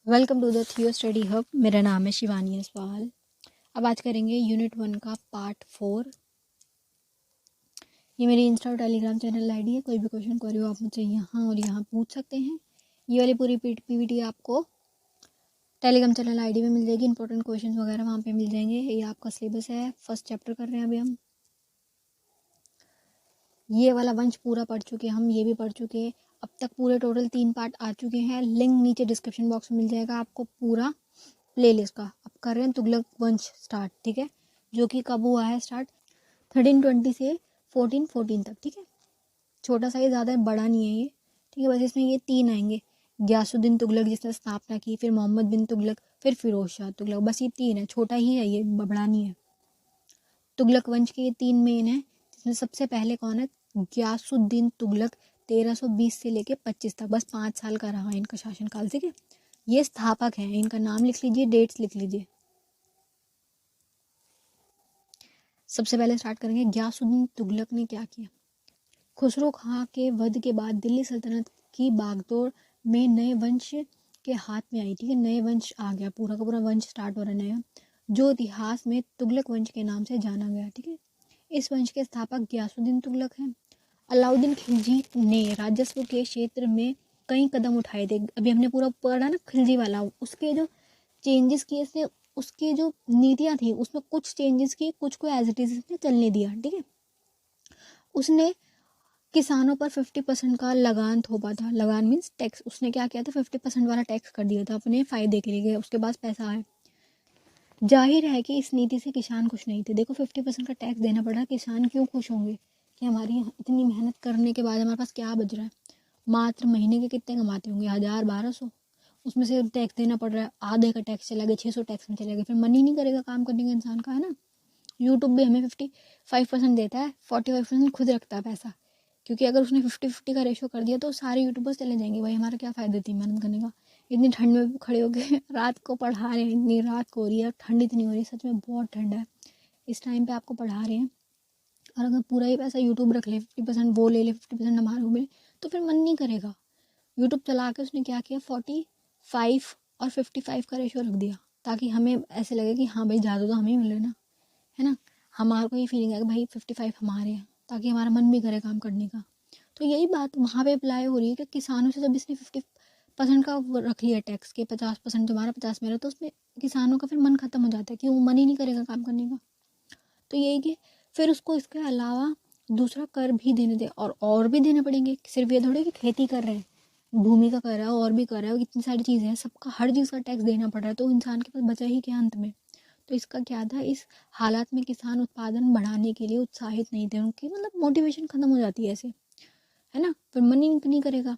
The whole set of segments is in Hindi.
वेलकम टू द थियो स्टडी हब। मेरा नाम है शिवानी असवाल। अब आज करेंगे यूनिट 1 का पार्ट 4। ये मेरी इंस्टा और टेलीग्राम चैनल आईडी है। कोई भी क्वेश्चन क्वेरी हो आप मुझसे यहाँ और यहाँ पूछ सकते हैं। ये वाली पूरी पीपीटी आपको टेलीग्राम चैनल आईडी में मिल जाएगी। इंपॉर्टेंट क्वेश्चन वगैरह वहाँ पे मिल जाएंगे। ये आपका सिलेबस है। फर्स्ट चैप्टर कर रहे हैं अभी हम। ये वाला वंश पूरा पढ़ चुके हैं हम, ये भी पढ़ चुके हैं। अब तक पूरे टोटल 3 पार्ट आ चुके हैं। लिंक नीचे डिस्क्रिप्शन बॉक्स में मिल जाएगा आपको पूरा प्लेलिस्ट का। अब कर रहे हैं तुगलक वंश स्टार्ट, ठीक है, जो कि कब हुआ है स्टार्ट 1320 से 1414 तक, ठीक है। छोटा सा, ये ज़्यादा बड़ा नहीं है ये, ठीक है। बस इसमें ये 3 आएंगे, गयासुद्दीन तुगलक जिसने स्थापना की, फिर मोहम्मद बिन तुगलक, फिर फिरोज शाह तुगलक। बस ये 3 है, छोटा ही है ये, बड़ा नहीं है। तुगलक वंश के ये 3 मेन है, जिसमें सबसे पहले कौन है, गयासुद्दीन तुगलक। 1320 से लेके 25 तक, बस 5 साल का रहा इनका शासनकाल, ठीक है। ये स्थापक हैं, इनका नाम लिख लीजिए, डेट्स लिख लीजिए। सबसे पहले स्टार्ट करेंगे गयासुद्दीन तुगलक ने क्या किया। खुसरो खां के वध के बाद दिल्ली सल्तनत की बागडोर में नए वंश के हाथ में आई, ठीक है। नए वंश आ गया, पूरा का पूरा वंश स्टार्ट हो रहा है नया, जो इतिहास में तुगलक वंश के नाम से जाना गया, ठीक है। इस वंश के स्थापक गयासुद्दीन तुगलक हैं। अलाउद्दीन खिलजी ने राजस्व के क्षेत्र में कई कदम उठाए थे। अभी हमने पूरा पढ़ा ना खिलजी वाला, उसके जो चेंजेस किए इसने, उसकी जो नीतियाँ थी उसमें कुछ चेंजेस किए, कुछ को एज इट इज इसने चलने दिया, ठीक है। उसने किसानों पर 50% का लगान थोपा था। लगान मीन्स टैक्स। उसने क्या किया था, 50% वाला टैक्स कर दिया था अपने फायदे के लिए, उसके पास पैसा है। जाहिर है कि इस नीति से किसान खुश नहीं थे। देखो 50% का टैक्स देना पड़ा, किसान क्यों खुश होंगे कि हमारी इतनी मेहनत करने के बाद हमारे पास क्या बच रहा है। मात्र महीने के कितने कमाते होंगे, 1000-1200, उसमें से टैक्स देना पड़ रहा है। आधे का टैक्स चला गया, 600 टैक्स में चला गया, फिर मन ही नहीं करेगा काम करने का इंसान का, है ना। यूट्यूब भी हमें 55% देता है, 45% खुद रखता है पैसा, क्योंकि अगर उसने 50-50 का रेशो कर दिया तो सारे यूट्यूबर्स चले जाएंगे। भाई हमारा क्या फ़ायदा थी मेहनत करने का। इतनी ठंड में भी खड़े होकर रात को पढ़ा रहे हैं, इतनी रात को हो रही है, ठंड इतनी हो रही है, सच में बहुत ठंड है। इस टाइम पे आपको पढ़ा रहे हैं और अगर पूरा ही पैसा यूट्यूब रख ले, 50% वो ले ले, 50% हमारे को मिले, तो फिर मन नहीं करेगा। यूट्यूब चला के उसने क्या किया, 45 और 55 का रेशो रख दिया, ताकि हमें ऐसे लगे कि हाँ भाई ज़्यादा तो हमें ही मिल रहा है ना, है ना। हमारे को ये फीलिंग है कि भाई 55 हमारे हैं, ताकि हमारा मन भी करे काम करने का। तो यही बात वहाँ पे अप्लाई हो रही है कि किसानों से जब इसने 50% का रख लिया टैक्स के, 50% तुम्हारा 50 मेरा, तो उसमें किसानों का फिर मन खत्म हो जाता है कि वो मन ही नहीं करेगा काम करने का। तो यही कि फिर उसको इसके अलावा दूसरा कर भी देने दे, और भी देने पड़ेंगे। सिर्फ ये थोड़े कि खेती कर रहे हैं, भूमि का कर रहा है और भी कर रहा है, कितनी सारी चीज़ें हैं, सबका हर चीज़ का टैक्स देना पड़ रहा है, तो इंसान के पास बचा ही क्या अंत में। तो इसका क्या था, इस हालात में किसान उत्पादन बढ़ाने के लिए उत्साहित नहीं थे, उनकी मतलब मोटिवेशन खत्म हो जाती है ऐसे, है ना। फिर मन ही नहीं करेगा,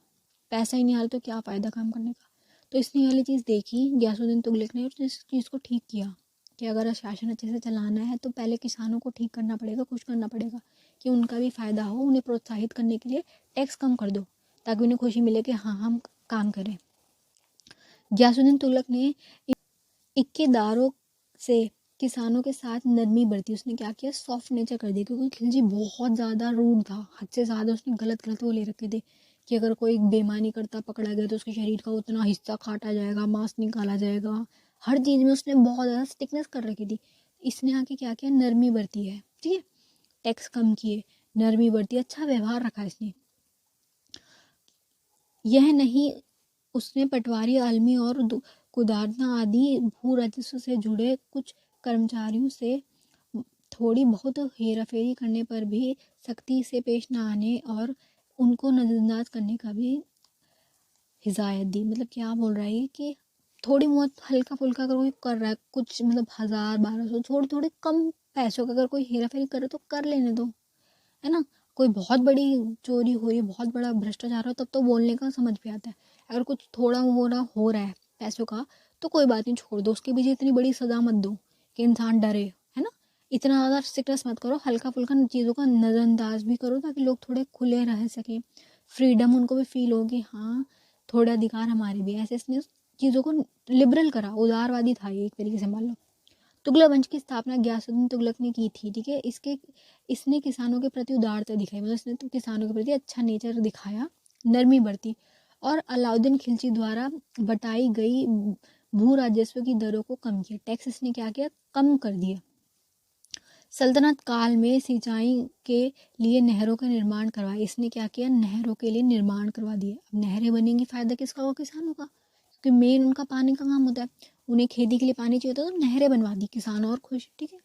पैसा ही नहीं आ रहा तो क्या फ़ायदा काम करने का। तो इसने ये वाली चीज़ देखी गयासुद्दीन तुगलक ने, और इस चीज़ को ठीक किया कि अगर शासन अच्छे से चलाना है तो पहले किसानों को ठीक करना पड़ेगा, खुश करना पड़ेगा, कि उनका भी फ़ायदा हो। उन्हें प्रोत्साहित करने के लिए टैक्स कम कर दो, ताकि उन्हें खुशी मिले कि हाँ हम काम करें। गयासुद्दीन तुगलक ने इक्केदारों से किसानों के साथ नरमी बरती। उसने क्या किया, सॉफ्ट नेचर कर दिया, क्योंकि खिलजी बहुत ज़्यादा रूड था, हद से ज़्यादा उसने गलत वो ले रखे थे कि अगर कोई बेईमानी करता पकड़ा गया तो उसके शरीर का उतना हिस्सा काटा जाएगा, मांस निकाला जाएगा, हर चीज़ में उसने बहुत ज़्यादा स्टिकनेस कर रखी थी। इसने आके क्या किया, नरमी बरती है, ठीक है। टैक्स कम किए, नरमी बरती, अच्छा व्यवहार रखा इसने। यह नहीं, उसने पटवारी, आलमी और कुदारना आदि भू राजस्व से जुड़े कुछ कर्मचारियों से थोड़ी बहुत हेराफेरी करने पर भी सख्ती से पेश न आने और उनको नज़रअंदाज करने का भी हिदायत दी। मतलब क्या बोल रहा है कि थोड़ी बहुत हल्का फुल्का अगर कोई कर रहा है कुछ, मतलब 1000-1200 छोड़, थोड़े कम पैसों का अगर कोई हेराफेरी करे तो कर लेने दो, है ना। कोई बहुत बड़ी चोरी हो रही है, बहुत बड़ा भ्रष्टाचार हो, तब तो बोलने का समझ भी आता है। अगर कुछ थोड़ा मोड़ा हो रहा है पैसों का, तो कोई बात नहीं, छोड़ दो, उसके पीछे इतनी बड़ी सजा मत दो कि इंसान डरे, है ना। इतना ज़्यादा स्ट्रिक्टनेस मत करो, हल्का फुल्का चीज़ों का नज़रअंदाज भी करो, ताकि लोग थोड़े खुले रह सकें, फ्रीडम उनको भी फील हो कि हाँ थोड़े अधिकार हमारे भी। ऐसे इसने चीज़ों को लिबरल करा, उदारवादी था ये एक तरीके से, मान लो। तुगलक वंश की स्थापना गयासुद्दीन तुगलक ने की थी, ठीक है। इसने किसानों के प्रति उदारता दिखाई, मतलब इसने तो किसानों के प्रति अच्छा नेचर दिखाया, नरमी बरती। और अलाउद्दीन खिलजी द्वारा बताई गई भू राजस्व की दरों को कम किया। टैक्स इसने क्या किया, कम कर दिया। सल्तनत काल में सिंचाई के लिए नहरों का निर्माण करवाया। इसने क्या किया, नहरों के लिए निर्माण करवा दिया। अब नहरें बनेंगी, फायदा किसका होगा, किसानों का, क्योंकि मेन उनका पानी का काम होता है। उन्हें खेती के लिए पानी चाहिए होता है, तो नहरें बनवा दी, किसान और खुश। ठीक है।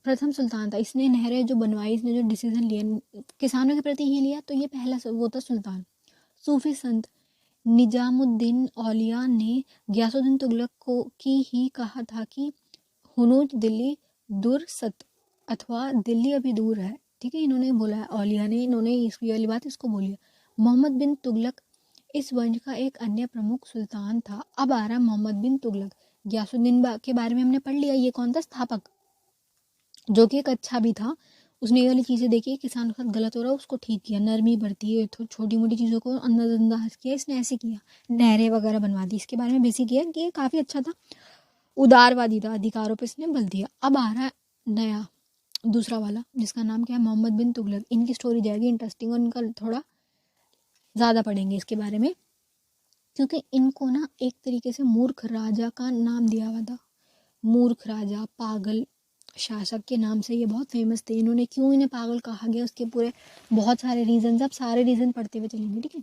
प्रथम सुल्तान था, इसने नहरें जो बनवाई, इसने जो डिसीजन लिया किसानों के प्रति ही लिया, तो ये पहला वो था सुल्तान। सूफी संत निजामुद्दीन औलिया ने गयासुद्दीन तुगलक को की ही कहा था कि हुनूज दिल्ली दुरसत, अथवा दिल्ली अभी दूर है। ठीक है, इन्होंने बोला है, औलिया ने, इन्होंने इसकी वाली बात इसको बोली है। मोहम्मद बिन तुगलक इस वंश का एक अन्य प्रमुख सुल्तान था। अब आ रहा मोहम्मद बिन तुगलक। गयासुद्दीन के बारे में हमने पढ़ लिया, ये कौन था, स्थापक, जो कि एक अच्छा भी था। उसने ये वाली चीज़ें देखी, किसान के साथ गलत हो रहा है, उसको ठीक किया, नरमी बरती है, तो छोटी मोटी चीज़ों को अंदरअंदाज किया, इसने ऐसे किया, नहरें वगैरह बनवा दी। इसके बारे में बेसिक किया कि ये काफ़ी अच्छा था, उदारवादी था, अधिकारों पर इसने बल दिया। अब आ रहा है नया दूसरा वाला, जिसका नाम क्या है, मोहम्मद बिन तुगलक। इनकी स्टोरी जाएगी इंटरेस्टिंग, और इनका थोड़ा ज़्यादा पढ़ेंगे इसके बारे में, क्योंकि इनको ना एक तरीके से मूर्ख राजा का नाम दिया हुआ था। मूर्ख राजा, पागल शासक के नाम से ये बहुत फेमस थे। इन्होंने क्यों इन्हें पागल कहा गया, उसके पूरे बहुत सारे रीजन, अब सारे रीजन पढ़ते हुए चलेंगे। ठीक है।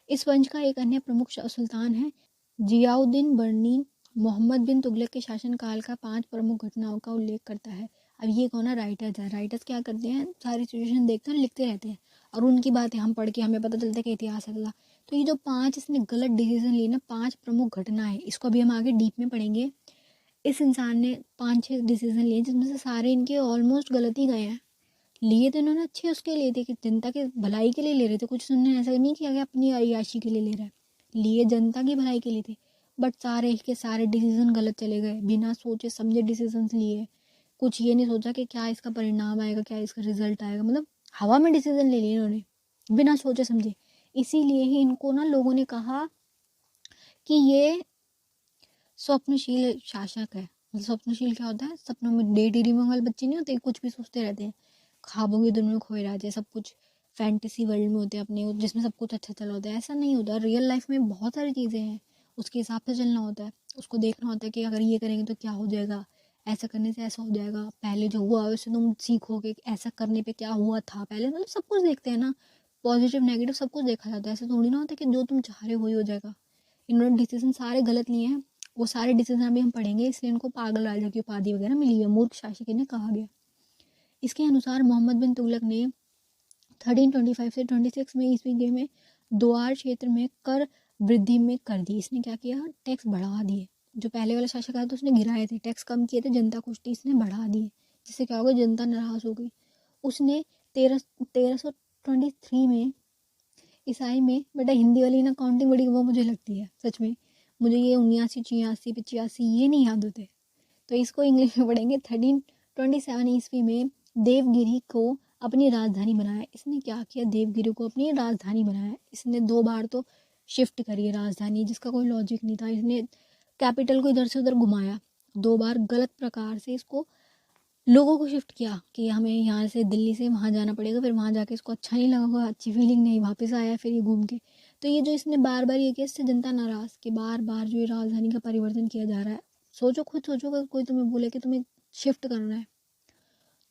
इस वंश का एक अन्य प्रमुख सुल्तान है जियाउद्दीन बर्नी। मोहम्मद बिन तुगलक के शासनकाल का 5 प्रमुख घटनाओं का उल्लेख करता है। अब ये कौन है, राइटर्स है। राइटर्स क्या करते हैं, सारी सिचुएशन देखते हैं, लिखते रहते हैं, और उनकी बातें हम पढ़ के हमें पता चलता है कि इतिहास है। तो ये जो 5 इसने गलत डिसीजन लिए ना, 5 प्रमुख घटना है, इसको अभी हम आगे डीप में पढ़ेंगे। इस इंसान ने 5-6 डिसीजन लिए, जिसमें से सारे इनके ऑलमोस्ट गलत ही गए हैं। लिए तो इन्होंने अच्छे उसके लिए थे, कि जनता के भलाई के लिए ले रहे थे, कुछ उन्होंने ऐसा नहीं किया कि अपनी अय्याशी के लिए ले रहा है, लिए जनता की भलाई के लिए थे। बट सारे के सारे डिसीजन गलत चले गए, बिना सोचे समझे डिसीजन लिए। कुछ ये नहीं सोचा कि क्या इसका परिणाम आएगा, क्या इसका रिजल्ट आएगा, मतलब हवा में डिसीजन ले लिए इन्होंने, बिना सोचे समझे। इसीलिए ही इनको ना लोगों ने कहा कि ये स्वप्नशील शासक है। मतलब स्वप्नशील क्या होता है, सपनों में डे ड्रीमिंग वाले बच्चे नहीं होते, कुछ भी सोचते रहते हैं, ख्वाबों की दुनिया में खोए रहते हैं, सब कुछ फैंटेसी वर्ल्ड में होते हैं अपने, जिसमें सब कुछ अच्छा चला होता है। ऐसा नहीं होता, रियल लाइफ में बहुत सारी चीज़ें हैं, उसके हिसाब से चलना होता है। उसको देखना होता है कि अगर ये करेंगे तो क्या हो जाएगा, ऐसा करने से ऐसा हो जाएगा, पहले जो हुआ उससे तुम सीखोगे, ऐसा करने पे क्या हुआ था पहले, मतलब सब कुछ देखते हैं ना, पॉजिटिव नेगेटिव सब कुछ देखा जाता है। ऐसा थोड़ी ना होता है कि जो तुम चाह रहे हो वही हो जाएगा। इन्होंने डिसीजन सारे गलत लिए हैं, वो सारे डिसीजन अभी हम पढ़ेंगे, इसलिए इनको पागल राजा की उपाधि वगैरह मिली है, मूर्ख शासक इन्हें कहा गया। इसके अनुसार मोहम्मद बिन तुगलक ने 1325 से 26 में ईस्वी में द्वार क्षेत्र में कर वृद्धि में कर दी। इसने क्या किया, टैक्स बढ़ा दिए। जो पहले वाला शासक आया था उसने गिराए थे, टैक्स कम किए थे, जनता खुश थी, इसने बढ़ा दिए, जिससे क्या होगा, जनता नाराज हो गई। उसने 1323 में ईसाई में, बेटा हिंदी वाली ना काउंटिंग बड़ी वो मुझे लगती है सच में, मुझे ये 79, 86, 85 ये नहीं याद होते, तो इसको इंग्लिश में पढ़ेंगे। 1327 ईस्वी में देवगिरी को अपनी राजधानी बनाया। इसने क्या किया, देवगिरी को अपनी राजधानी बनाया। इसने 2 बार तो शिफ्ट करी है राजधानी, जिसका कोई लॉजिक नहीं था। इसने कैपिटल को इधर से उधर घुमाया, 2 बार गलत प्रकार से इसको लोगों को शिफ्ट किया कि हमें यहाँ से दिल्ली से वहाँ जाना पड़ेगा, फिर वहाँ जाके इसको अच्छा नहीं लगा होगा, अच्छी फीलिंग नहीं, वापस आया फिर ये घूम के। तो ये जो इसने बार बार ये किया, इससे जनता नाराज़ कि बार बार जो ये राजधानी का परिवर्तन किया जा रहा है। सोचो, खुद सोचो, अगर कोई तुम्हें बोले कि तुम्हें शिफ्ट करना है,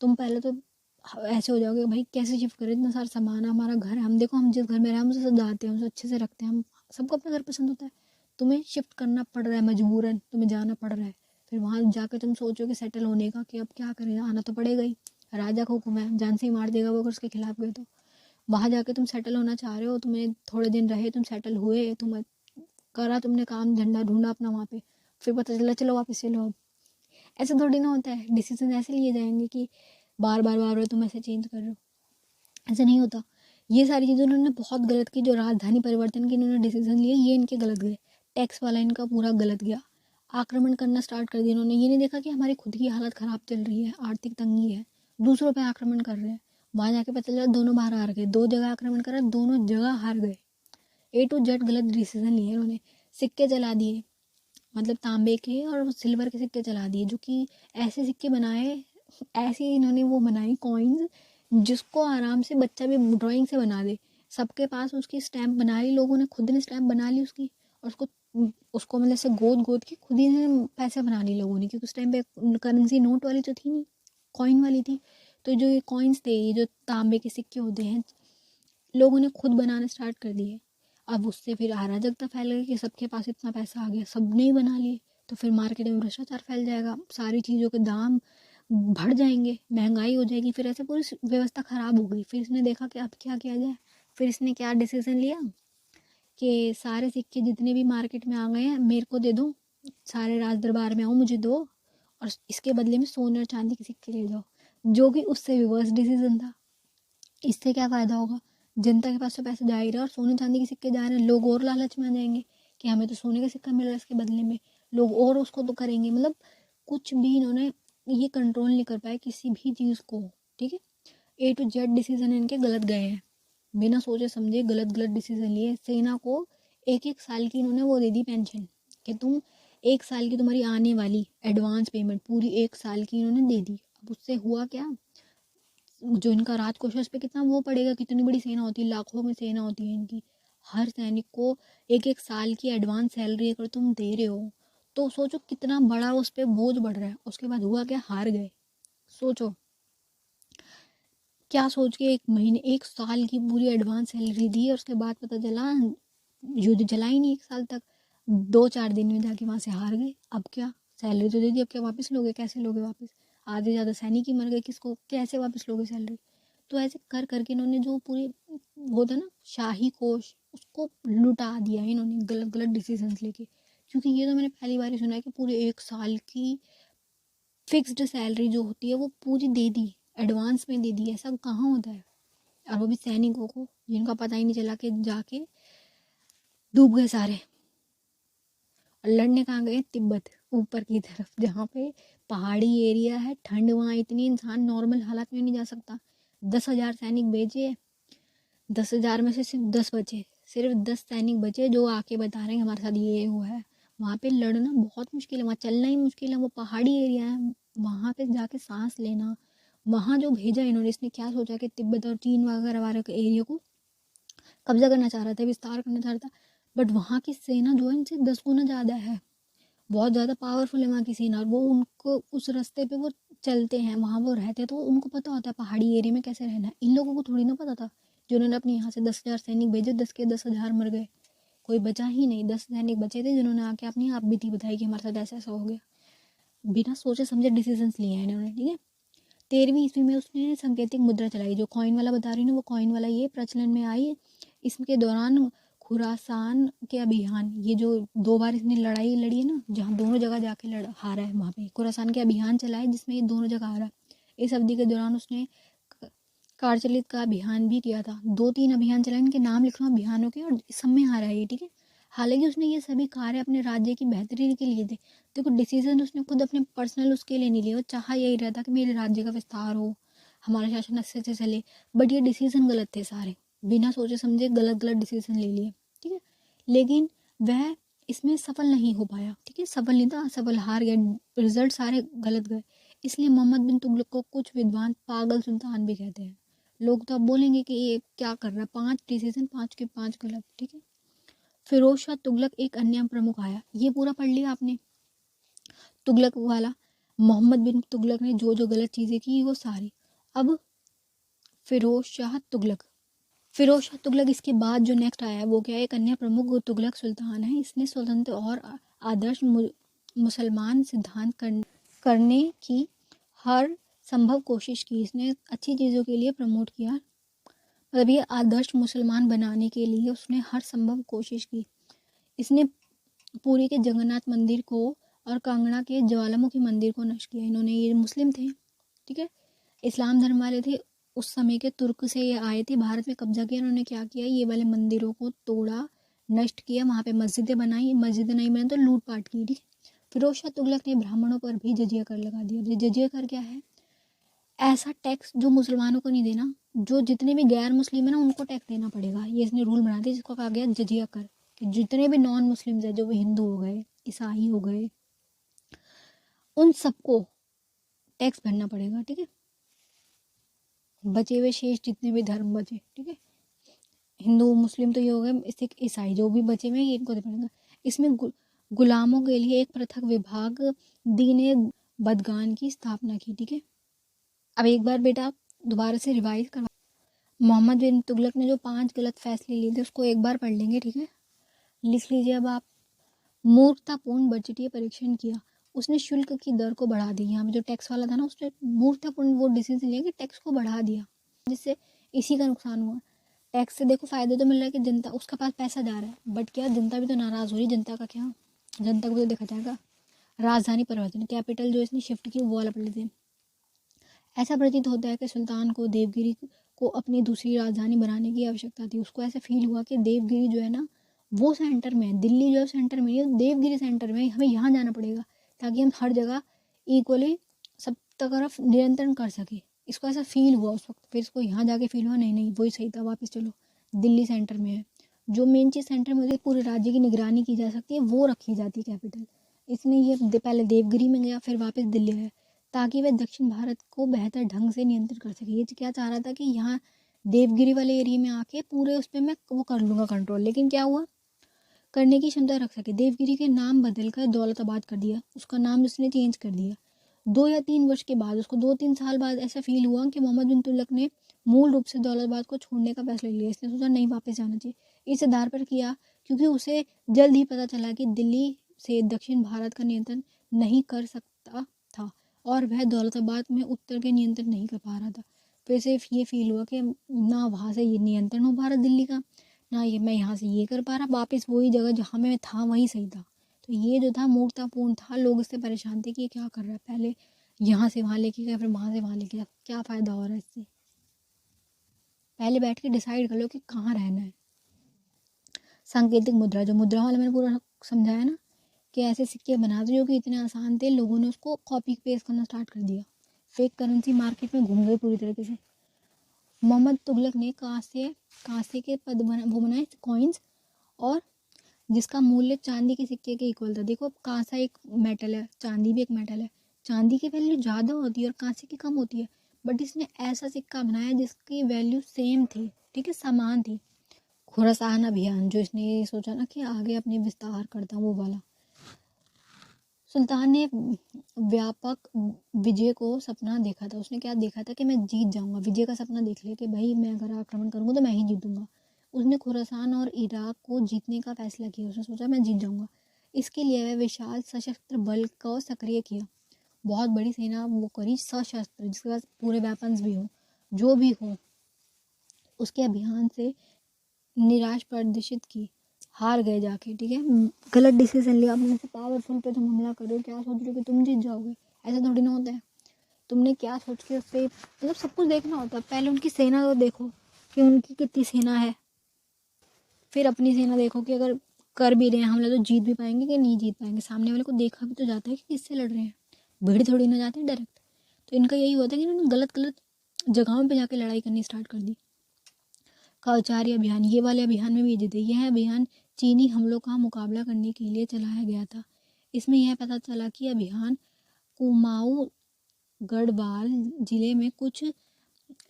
तुम पहले तो ऐसे हो जाओगे, भाई कैसे शिफ्ट करें, इतना सारा सामान है, हमारा घर है, हम देखो हम जिस घर में रहे हम उसे सजाते हैं, उसे अच्छे से रखते हैं, हम सबको अपना घर पसंद होता है। तुम्हें शिफ्ट करना पड़ रहा है, मजबूरन तुम्हें जाना पड़ रहा है, फिर वहाँ जाकर तुम सोचोगे सेटल होने का कि अब क्या करें, आना तो पड़ेगा ही, राजा का हुक्म है, जान से ही मार देगा वो अगर उसके खिलाफ गए तो। वहाँ जाके तुम सेटल होना चाह रहे हो, तुम्हें थोड़े दिन रहे, तुम सेटल हुए, तुम करा, तुमने काम झंडा ढूंढा अपना वहाँ पे, फिर पता चला चलो वापस चलो। अब ऐसे थोड़ी ना होता है, डिसीजन ऐसे लिए जाएंगे कि बार बार तुम ऐसे चेंज कर रहे हो, ऐसा नहीं होता। ये सारी चीज़ें उन्होंने बहुत गलत की, जो राजधानी परिवर्तन के इन्होंने डिसीजन लिए, ये इनके गलत गए। टैक्स वाला इनका पूरा गलत गया। आक्रमण करना स्टार्ट कर दिया इन्होंने, ये नहीं देखा कि हमारी खुद की हालत ख़राब चल रही है, आर्थिक तंगी है, दूसरों पे आक्रमण कर रहे हैं। वहाँ जाके पता चला दोनों बार हार गए, 2 जगह आक्रमण करा, दोनों जगह हार गए। A to Z गलत डिसीजन लिए इन्होंने। सिक्के चला दिए, मतलब तांबे के और सिल्वर के सिक्के चला दिए, जो कि ऐसे सिक्के बनाए, ऐसे इन्होंने वो बनाई कॉइन्स, जिसको आराम से बच्चा भी ड्राइंग से बना दे। सबके पास उसकी स्टैम्प बना ली लोगों ने, खुद ने स्टैम्प बना ली उसकी, और उसको मतलब से गोद के खुद ही ने पैसे बना ली लोगों ने, क्योंकि उस टाइम पे करेंसी नोट वाली तो थी नहीं, कॉइन वाली थी। तो जो ये कॉइन्स थे, ये जो तांबे के सिक्के होते हैं, लोगों ने खुद बनाना स्टार्ट कर दिए। अब उससे फिर अराजकता फैल गई कि सबके पास इतना पैसा आ गया, सबने ही बना लिए, तो फिर मार्केट में भ्रष्टाचार फैल जाएगा, सारी चीज़ों के दाम बढ़ जाएंगे, महंगाई हो जाएगी, फिर ऐसे पूरी व्यवस्था खराब हो गई। फिर इसने देखा कि अब क्या किया जाए, फिर इसने क्या डिसीजन लिया कि सारे सिक्के जितने भी मार्केट में आ गए हैं मेरे को दे दो, सारे राज दरबार में आओ, मुझे दो, और इसके बदले में सोने और चांदी के सिक्के ले जाओ, जो कि उससे भी वर्स्ट डिसीजन था। इससे क्या फ़ायदा होगा, जनता के पास तो पैसे जा ही रहा है और सोने चांदी के सिक्के जा रहे हैं, लोग और लालच में आ जाएंगे कि हमें तो सोने का सिक्का मिल रहा है इसके बदले में, लोग और उसको तो करेंगे। मतलब कुछ भी इन्होंने ये कंट्रोल नहीं कर पाए किसी भी चीज़ को, ठीक है। A to Z डिसीजन इनके गलत गए हैं, बिना सोचे समझे गलत गलत डिसीजन लिए। सेना को 1-1 साल की इन्होंने वो दे दी पेंशन, कि तुम 1 साल की तुम्हारी आने वाली एडवांस पेमेंट पूरी 1 साल की इन्होंने दे दी। अब उससे हुआ क्या, जो इनका राजकोष है उस पर कितना वो पड़ेगा, कितनी बड़ी सेना होती है, लाखों में सेना होती है इनकी, हर सैनिक को 1-1 साल की एडवांस सैलरी अगर तुम दे रहे हो तो सोचो कितना बड़ा उस पर बोझ बढ़ रहा है। उसके बाद हुआ क्या, हार गए। सोचो क्या सोच के 1 महीने 1 साल की पूरी एडवांस सैलरी दी, और उसके बाद पता चला युद्ध चला ही नहीं 1 साल तक, 2-4 दिन में जाके वहां से हार गए। अब क्या, सैलरी तो दे दी, अब क्या वापस लोगे, कैसे लोगे वापस, आधे ज़्यादा सैनिक ही मर गए, किसको कैसे वापस लोगे सैलरी। तो ऐसे कर करके इन्होंने जो पूरी वो था ना शाही कोष, उसको लुटा दिया इन्होंने गलत गलत डिसीजन लेके। क्योंकि ये तो मैंने पहली बार ही सुना है कि पूरे 1 साल की फिक्स्ड सैलरी जो होती है वो पूरी दे दी, एडवांस में दे दी, ऐसा कहाँ होता है। और वो भी सैनिकों को, जिनका पता ही नहीं चला कि जाके डूब गए सारे। और लड़ने कहाँ गए, तिब्बत ऊपर की तरफ, जहाँ पे पहाड़ी एरिया है, ठंड वहाँ इतनी, इंसान नॉर्मल हालत में नहीं जा सकता। 10,000 सैनिक भेजे, 10,000 में से सिर्फ 10 बचे, सिर्फ 10 सैनिक बचे जो आके बता रहे हैं हमारे साथ ये हुआ है। वहाँ पे लड़ना बहुत मुश्किल है, वहाँ चलना ही मुश्किल है, वो पहाड़ी एरिया है, वहाँ पे जाके सांस लेना। वहाँ जो भेजा इन्होंने, इसने क्या सोचा कि तिब्बत और चीन वगैरह वाले के एरिया को कब्जा करना चाह रहा था, विस्तार करना चाह रहा था। बट वहाँ की सेना जो है इनसे 10 गुना ज़्यादा है, बहुत ज़्यादा पावरफुल है वहाँ की सेना। और वो उनको उस रास्ते पे वो चलते हैं, वहाँ वो रहते हैं, तो उनको पता होता है पहाड़ी एरिया में कैसे रहना है। इन लोगों को थोड़ी ना पता था, जिन्होंने अपने यहाँ से 10,000 सैनिक भेजे, 10 के 10,000 मर गए, कोई बचा ही नहीं। 10 सैनिक बचे थे जिन्होंने आके अपनी आप बीती बताई कि हमारे साथ ऐसा ऐसा हो गया। बिना सोचे समझे डिसीजन लिए हैं इन्होंने, ठीक है। 13वीं ईस्वी में उसने सांकेतिक मुद्रा चलाई, जो कॉइन वाला बता रही हूँ वो कॉइन वाला ये प्रचलन में आई। इसके दौरान खुरासान के अभियान, ये जो 2 बार इसने लड़ाई लड़ी है ना, जहाँ दोनों जगह जाके हारा है, वहाँ पे खुरासान के अभियान चलाए जिसमें ये दोनों जगह हारा। इस अवधि के दौरान उसने कारचलित का अभियान भी किया था, 2-3 अभियान चलाए, इनके नाम लिख रहा हूँ अभियानों के, और सब में हारा है ये, ठीक है। हालांकि उसने ये सभी कार्य अपने राज्य की बेहतरी के लिए थे। देखो डिसीजन उसने खुद अपने पर्सनल उसके लिए नहीं लिया, वो चाह यही रहता कि मेरे राज्य का विस्तार हो, हमारा शासन अच्छे से चले। बट ये डिसीजन गलत थे सारे, बिना सोचे समझे गलत गलत डिसीजन ले लिए, ठीक है। लेकिन वह इसमें सफल नहीं हो पाया, ठीक है, सफल नहीं था, असफल, हार गया, रिजल्ट सारे गलत गए। इसलिए मोहम्मद बिन तुगलक को कुछ विद्वान पागल सुल्तान भी कहते हैं। लोग तो अब बोलेंगे कि ये क्या कर रहा है, 5 डिसीजन, 5 के 5 गलत, ठीक है। फिरोज शाह तुगलक एक अन्य प्रमुख आया, ये पूरा पढ़ लिया आपने, तुगलक वाला। मोहम्मद बिन तुगलक ने जो जो गलत चीज़ें की वो सारी। अब फिरोज शाह तुगलक, फिरोज शाह तुगलक इसके बाद जो नेक्स्ट आया है वो क्या है, एक अन्य प्रमुख तुगलक सुल्तान है। इसने स्वतंत्र और आदर्श मुसलमान सिद्धांत करने की हर संभव कोशिश की। इसने अच्छी चीज़ों के लिए प्रमोट किया, मतलब ये आदर्श मुसलमान बनाने के लिए उसने हर संभव कोशिश की। इसने पुरी के जगन्नाथ मंदिर को और कांगड़ा के ज्वालामुखी मंदिर को नष्ट किया। इन्होंने, ये मुस्लिम थे, ठीक है, इस्लाम धर्म वाले थे, उस समय के तुर्क से ये आए थे, भारत में कब्जा किया। इन्होंने क्या किया, ये वाले मंदिरों को तोड़ा, नष्ट किया, वहाँ पे मस्जिदें बनाई, मस्जिदें नहीं बनी तो लूटपाट की, ठीक है। फिरोज शाह तुगलक ने ब्राह्मणों पर भी जजिया कर लगा दिया। जजिया कर क्या है, ऐसा टैक्स जो मुसलमानों को नहीं देना, जो जितने भी गैर मुस्लिम है ना उनको टैक्स देना पड़ेगा, ये इसने रूल बना दिया, जिसको कहा गया जजिया कर, कि जितने भी नॉन मुस्लिम्स है, जो भी हिंदू हो गए, ईसाई हो गए, उन सबको टैक्स भरना पड़ेगा, ठीक है, बचे हुए शेष जितने भी धर्म बचे, ठीक है। हिंदू मुस्लिम तो ये हो गए, सिख ईसाई जो भी बचे हुए हैं ये इनको देना पड़ेगा। इसमें गुलामों के लिए एक पृथक विभाग दीने बदगान की स्थापना की। ठीक है, अब एक बार बेटा आप दोबारा से रिवाइज करवा। मोहम्मद बिन तुगलक ने जो 5 गलत फैसले लिए थे उसको एक बार पढ़ लेंगे। ठीक है, लिख लीजिए अब आप। मूर्खतापूर्ण बजटीय परीक्षण किया, उसने शुल्क की दर को बढ़ा दी। यहाँ पे जो टैक्स वाला था ना उसने मूर्खतापूर्ण वो डिसीजन लिया कि टैक्स को बढ़ा दिया, जिससे इसी का नुकसान हुआ। टैक्स से देखो फायदा तो मिल रहा है कि जनता, उसका पास पैसा जा रहा है, बट क्या जनता भी तो नाराज हो रही। जनता का क्या, जनता को भी तो देखा जाएगा। राजधानी परिवर्तन, कैपिटल जो इसने शिफ्ट की वो वाला पढ़ लेते हैं। ऐसा प्रतीत होता है कि सुल्तान को देवगिरी को अपनी दूसरी राजधानी बनाने की आवश्यकता थी। उसको ऐसा फील हुआ कि देवगिरी जो है ना वो सेंटर में है, दिल्ली जो है सेंटर में नहीं है, देवगिरी सेंटर में, हमें यहाँ जाना पड़ेगा ताकि हम हर जगह इक्वली सब तरफ नियंत्रण कर सके। इसको ऐसा फील हुआ उस वक्त। फिर इसको यहाँ जाके फील हुआ नहीं नहीं वही सही था, वापस चलो दिल्ली सेंटर में है। जो मेन चीज़ सेंटर में होती है, पूरे राज्य की निगरानी की जा सकती है, वो रखी जाती है कैपिटल। इसने ये पहले देवगिरी में गया फिर वापस दिल्ली आया ताकि वह दक्षिण भारत को बेहतर ढंग से नियंत्रित कर सके। ये क्या चाह रहा था कि यहाँ देवगिरी वाले एरिया में आके पूरे उस पर मैं वो कर लूँगा कंट्रोल। लेकिन क्या हुआ, करने की क्षमता रख सके। देवगिरी के नाम बदलकर दौलताबाद कर दिया, उसका नाम उसने चेंज कर दिया। 2 या 3 वर्ष के बाद, उसको 2-3 साल बाद ऐसा फील हुआ कि मोहम्मद बिन तुगलक ने मूल रूप से दौलताबाद को छोड़ने का फैसला लिया। इसने सोचा नहीं वापस जाना चाहिए। इस आधार पर किया क्योंकि उसे जल्द ही पता चला कि दिल्ली से दक्षिण भारत का नियंत्रण नहीं कर सकता था और वह दौलताबाद में उत्तर के नियंत्रण नहीं कर पा रहा था। फिर सिर्फ ये फील हुआ कि ना वहाँ से ये नियंत्रण हो पा रहा दिल्ली का, ना ये मैं यहाँ से ये कर पा रहा, वापस वही जगह जहाँ मैं था वहीं सही था। तो ये जो था मूर्खतापूर्ण था। लोग इससे परेशान थे कि ये क्या कर रहा है, पहले यहाँ से वहाँ लेके गया फिर वहाँ से वहाँ लेके गया, क्या फ़ायदा हो रहा है इससे। पहले बैठ के डिसाइड कर लो कि कहाँ रहना है। सांकेतिक मुद्रा, जो मुद्रा वाला मैंने पूरा समझाया ना कि ऐसे सिक्के बना दो जो कि इतने आसान थे, लोगों ने उसको कॉपी पेस्ट करना स्टार्ट कर दिया। फेक करेंसी मार्केट में घूम गई पूरी तरीके से। मोहम्मद तुगलक ने कांसे के पद वो बनाए कॉइन्स, और जिसका मूल्य चांदी के सिक्के के इक्वल था। देखो कांसा एक मेटल है, चांदी भी एक मेटल है, चांदी की वैल्यू ज़्यादा होती है और कांसे की कम होती है, बट इसने ऐसा सिक्का बनाया जिसकी वैल्यू सेम थी। ठीक है, समान थी। खुरासान अभियान, जो इसने ये सोचा ना कि आगे अपने विस्तार करता हूँ, वो वाला। सुल्तान ने व्यापक विजय को सपना देखा था। उसने क्या देखा था कि मैं जीत जाऊंगा। विजय का सपना देख लिया कि भाई मैं अगर आक्रमण करूंगा तो मैं ही जीतूंगा। उसने खुरासान और इराक को जीतने का फैसला किया। उसने सोचा मैं जीत जाऊंगा। इसके लिए वह विशाल सशस्त्र बल को सक्रिय किया। बहुत बड़ी सेना वो करी सशस्त्र, जिसके पास पूरे वेपन्स भी हो, जो भी हो। उसके अभियान से निराश प्रदर्शित की, हार गए जाके। ठीक है, गलत डिसीजन लिया आपने। से पावरफुल पे तुम हमला करो, क्या सोच रहे हो कि तुम जीत जाओगे, ऐसा थोड़ी ना होता है। तुमने क्या सोच के उससे मतलब सब कुछ देखना होता है। पहले उनकी सेना को देखो कि उनकी कितनी सेना है, फिर अपनी सेना देखो कि अगर कर भी रहे हैं हमला तो जीत भी पाएंगे कि नहीं जीत पाएंगे। सामने वाले को देखा भी तो जाता है कि किससे लड़ रहे हैं, भीड़ थोड़ी ना जाती है डायरेक्ट। तो इनका यही होता है कि इन्होंने गलत गलत जगहों पर जाके लड़ाई करनी स्टार्ट कर दी। कौचारी अभियान, ये वाले अभियान में भी जीते। यह अभियान चीनी हमलों का मुकाबला करने के लिए चलाया गया था। इसमें यह पता चला कि अभियान कुमाऊं गढ़वाल जिले में कुछ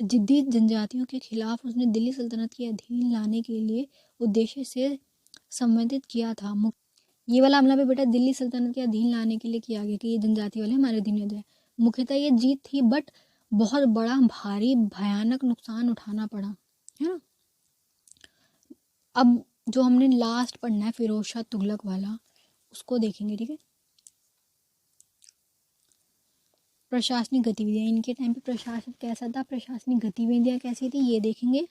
जिद्दी जनजातियों के खिलाफ उसने दिल्ली सल्तनत के अधीन लाने के लिए उद्देश्य से संबंधित किया था। ये वाला हमला भी बेटा दिल्ली सल्तनत के अधीन लाने के लिए किया गया कि ये जनजाति वाले हमारे अधीन हो जाए। मुख्यतः ये जीत थी, बट बहुत बड़ा भारी भयानक नुकसान उठाना पड़ा, है ना। अब जो हमने लास्ट पढ़ना है फिरोज शाह तुगलक वाला, उसको देखेंगे। ठीक है, प्रशासनिक गतिविधियां। इनके टाइम पे प्रशासन कैसा था, प्रशासनिक गतिविधियां कैसी थी, ये देखेंगे।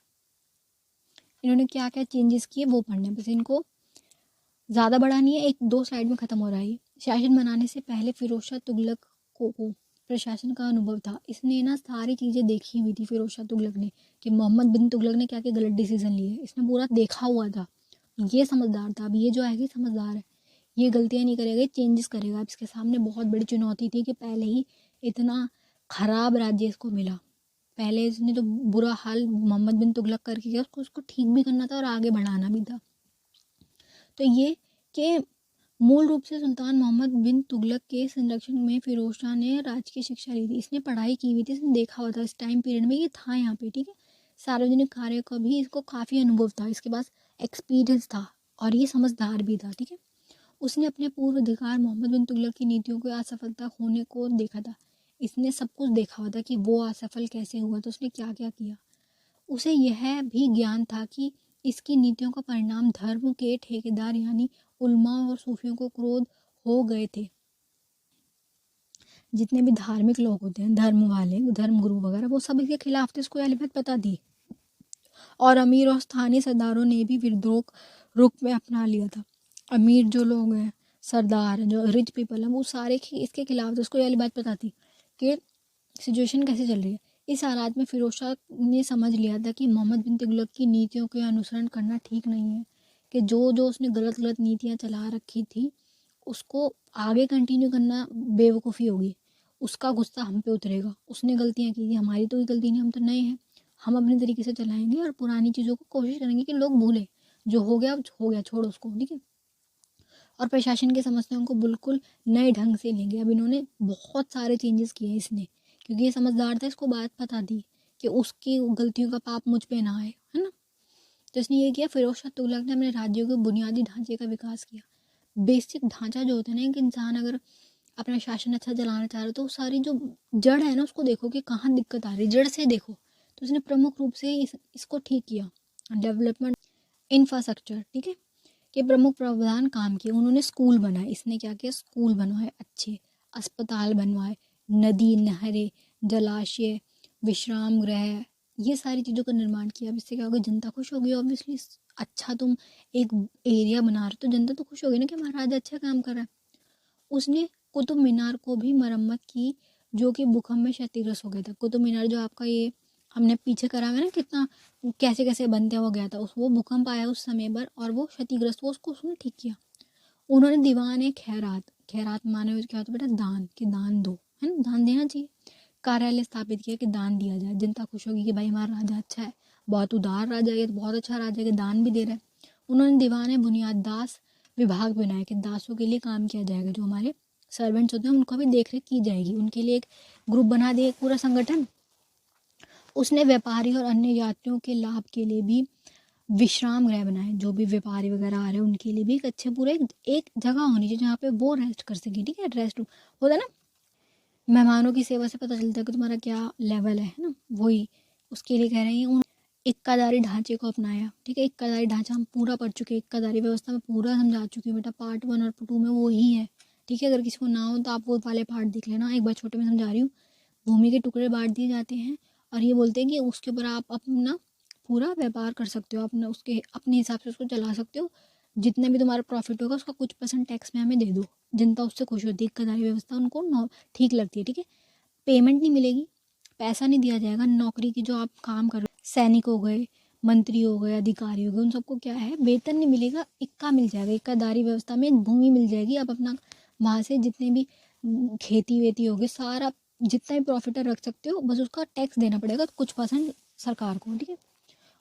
इन्होंने क्या क्या चेंजेस किए वो पढ़ने, बस इनको ज़्यादा बड़ा नहीं है, 1-2 स्लाइड में ख़त्म हो रहा है। शासन बनाने से पहले फिरोज शाह तुगलक को प्रशासन का अनुभव था। इसने ना सारी चीज़ें देखी हुई थी फिरोज शाह तुगलक ने, कि मोहम्मद बिन तुगलक ने क्या क्या गलत डिसीजन लिए, इसने पूरा देखा हुआ था। ये समझदार था। अब ये जो आएगी समझदार है, ये गलतियाँ नहीं करेगा, ये चेंजेस करेगा। अब इसके सामने बहुत बड़ी चुनौती थी कि पहले ही इतना ख़राब राज्य इसको मिला। पहले इसने तो बुरा हाल मोहम्मद बिन तुगलक करके गया, उसको ठीक भी करना था और आगे बढ़ाना भी था। तो ये कि मूल रूप से सुल्तान मोहम्मद बिन तुगलक के संरक्षण में फिरोज शाह ने राजकीय शिक्षा ली थी। इसने पढ़ाई की हुई थी, इसने देखा हुआ था इस टाइम पीरियड में ये था यहाँ पे। ठीक है, सार्वजनिक कार्य का भी इसको काफ़ी अनुभव था, इसके पास एक्सपीरियंस था और ये समझदार भी था। ठीक है, उसने अपने पूर्व अधिकार मोहम्मद बिन तुगलक की नीतियों को असफलता होने को देखा था। इसने सब कुछ देखा हुआ था कि वो असफल कैसे हुआ, तो उसने क्या क्या किया। उसे यह भी ज्ञान था कि इसकी नीतियों का परिणाम धर्म के ठेकेदार यानी उल्मा और सूफियों को क्रोध हो गए थे। जितने भी धार्मिक लोग होते हैं, धर्म वाले, धर्म गुरु वगैरह, वो सब इसके खिलाफ थे, इसको बात पता थी। और अमीर और स्थानीय सरदारों ने भी विद्रोह रुख में अपना लिया था। अमीर जो लोग हैं, सरदार जो रिच पीपल हैं, वो सारे इसके खिलाफ थे। उसको ये बात पता थी कि सिचुएशन कैसे चल रही है। इस हालात में फिरोज शाह ने समझ लिया था कि मोहम्मद बिन तुगलक की नीतियों के अनुसरण करना ठीक नहीं है, कि जो जो उसने गलत गलत नीतियाँ चला रखी थी उसको आगे कंटिन्यू करना बेवकूफ़ी होगी। उसका गुस्सा हम पे उतरेगा, उसने गलतियाँ की थी, हमारी तो कोई गलती नहीं, हम तो नए हैं, हम अपने तरीके से चलाएंगे और पुरानी चीज़ों को कोशिश करेंगे कि लोग भूलें। जो हो गया छोड़ो उसको, ठीक है। और प्रशासन की समस्याओं को बिल्कुल नए ढंग से लेंगे। अब इन्होंने बहुत सारे चेंजेस किए इसने, क्योंकि ये समझदार था, इसको बात पता थी कि उसकी गलतियों का पाप मुझ पे ना आए, है ना। तो इसने ये किया, फिरोज शाह तुगलक ने अपने राज्यों के बुनियादी ढांचे का विकास किया। बेसिक ढांचा जो होता है ना, कि इंसान अगर अपना शासन अच्छा चलाना चाह रहे हो तो सारी जो जड़ है ना उसको देखो कि कहाँ दिक्कत आ रही है, जड़ से देखो। तो उसने प्रमुख रूप से इसको ठीक किया। डेवलपमेंट इंफ्रास्ट्रक्चर, ठीक है, के प्रमुख प्रावधान काम किए। उन्होंने स्कूल बनाए, इसने क्या किया, स्कूल बनवाए, अच्छे अस्पताल बनवाए, नदी नहरें, जलाशय, विश्राम गृह, ये सारी चीज़ों का निर्माण किया। अब इससे क्या होगा, जनता खुश होगी ऑब्वियसली। अच्छा तुम एक एरिया बना रहे हो तो जनता तो खुश होगी ना कि हमारा राजा अच्छा काम कर रहा है। उसने कुतुब मीनार को भी मरम्मत की, जो कि भूकंप में क्षतिग्रस्त हो गया था। कुतुब मीनार जो आपका ये हमने पीछे करा हुआ है ना, कितना कैसे कैसे बनते हो गया था, उस वो भूकंप आया उस समय पर और वो क्षतिग्रस्त हुआ, उसको उसने ठीक किया। उन्होंने दीवान खैरात, खैरात माने क्या होता है बेटा, दान, कि दान दो, है ना, दान देना चाहिए। कार्यालय स्थापित किया कि दान दिया जाए, जनता खुश होगी कि भाई हमारा राजा अच्छा है, बहुत उदार राजा है, तो बहुत अच्छा राजा है कि दान भी दे रहा है। उन्होंने दीवान बुनियाद दास विभाग बनाए कि दासों के लिए काम किया जाएगा, जो हमारे सर्वेंट्स होते हैं उनको भी देख रेख की जाएगी, उनके लिए एक ग्रुप बना दिया, एक पूरा संगठन। उसने व्यापारी और अन्य यात्रियों के लाभ के लिए भी विश्राम गृह बनाए, जो भी व्यापारी वगैरह आ रहे हैं उनके लिए भी एक अच्छे पूरे एक जगह होनी चाहिए जहाँ पे वो रेस्ट कर सके, ठीक है। रेस्ट रूम होता है ना, मेहमानों की सेवा से पता चलता है कि तुम्हारा क्या लेवल है ना, वही उसके लिए कह रहे हैं। इक्कादारी ढांचे को अपनाया, ठीक है। इक्कादारी ढांचा हम पूरा पढ़ चुके हैं, इक्कादारी व्यवस्था में पूरा समझा चुकी हूँ बेटा, पार्ट 1 और 2 में वो ही है, ठीक है। अगर किसी को ना हो तो आप वो वाले पार्ट देख लेना, एक बार छोटे में समझा रही हूँ। भूमि के टुकड़े बांट दिए जाते हैं और ये बोलते हैं कि उसके ऊपर आप अपना पूरा व्यापार कर सकते हो, अपना उसके अपने हिसाब से उसको चला सकते हो। जितना भी तुम्हारा प्रॉफिट होगा उसका कुछ % टैक्स में हमें दे दो, जनता उससे खुश होती है। इक्कादारी व्यवस्था उनको ठीक लगती है, ठीक है। पेमेंट नहीं मिलेगी, पैसा नहीं दिया जाएगा। नौकरी की जो आप काम कर रहे हो, सैनिक हो गए, मंत्री हो गए, अधिकारी हो गए, उन सबको क्या है, वेतन नहीं मिलेगा, इक्का मिल जाएगा। इक्कादारी व्यवस्था में भूमि मिल जाएगी, आप अपना वहाँ से जितने भी खेती वेती हो गए, सारा जितना भी प्रॉफिट रख सकते हो, बस उसका टैक्स देना पड़ेगा कुछ % सरकार को, ठीक है।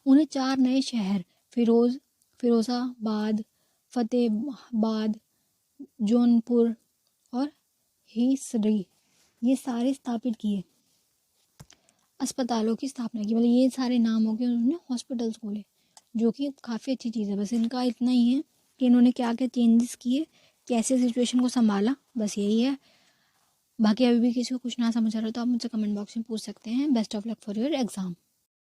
उन्हें 4 नए शहर फिरोजाबाद, फतेहाबाद, जौनपुर और हिसरी, ये सारे स्थापित किए। अस्पतालों की स्थापना की, मतलब ये सारे नाम हो गए, उन्होंने हॉस्पिटल्स खोले, जो कि काफ़ी अच्छी चीज़ है। बस इनका इतना ही है कि इन्होंने क्या क्या चेंजेस किए, कैसे सिचुएशन को संभाला, बस यही है। बाकी अभी भी किसी को कुछ ना समझ आ रहा तो आप मुझसे कमेंट बॉक्स में पूछ सकते हैं। Best of luck for your exam.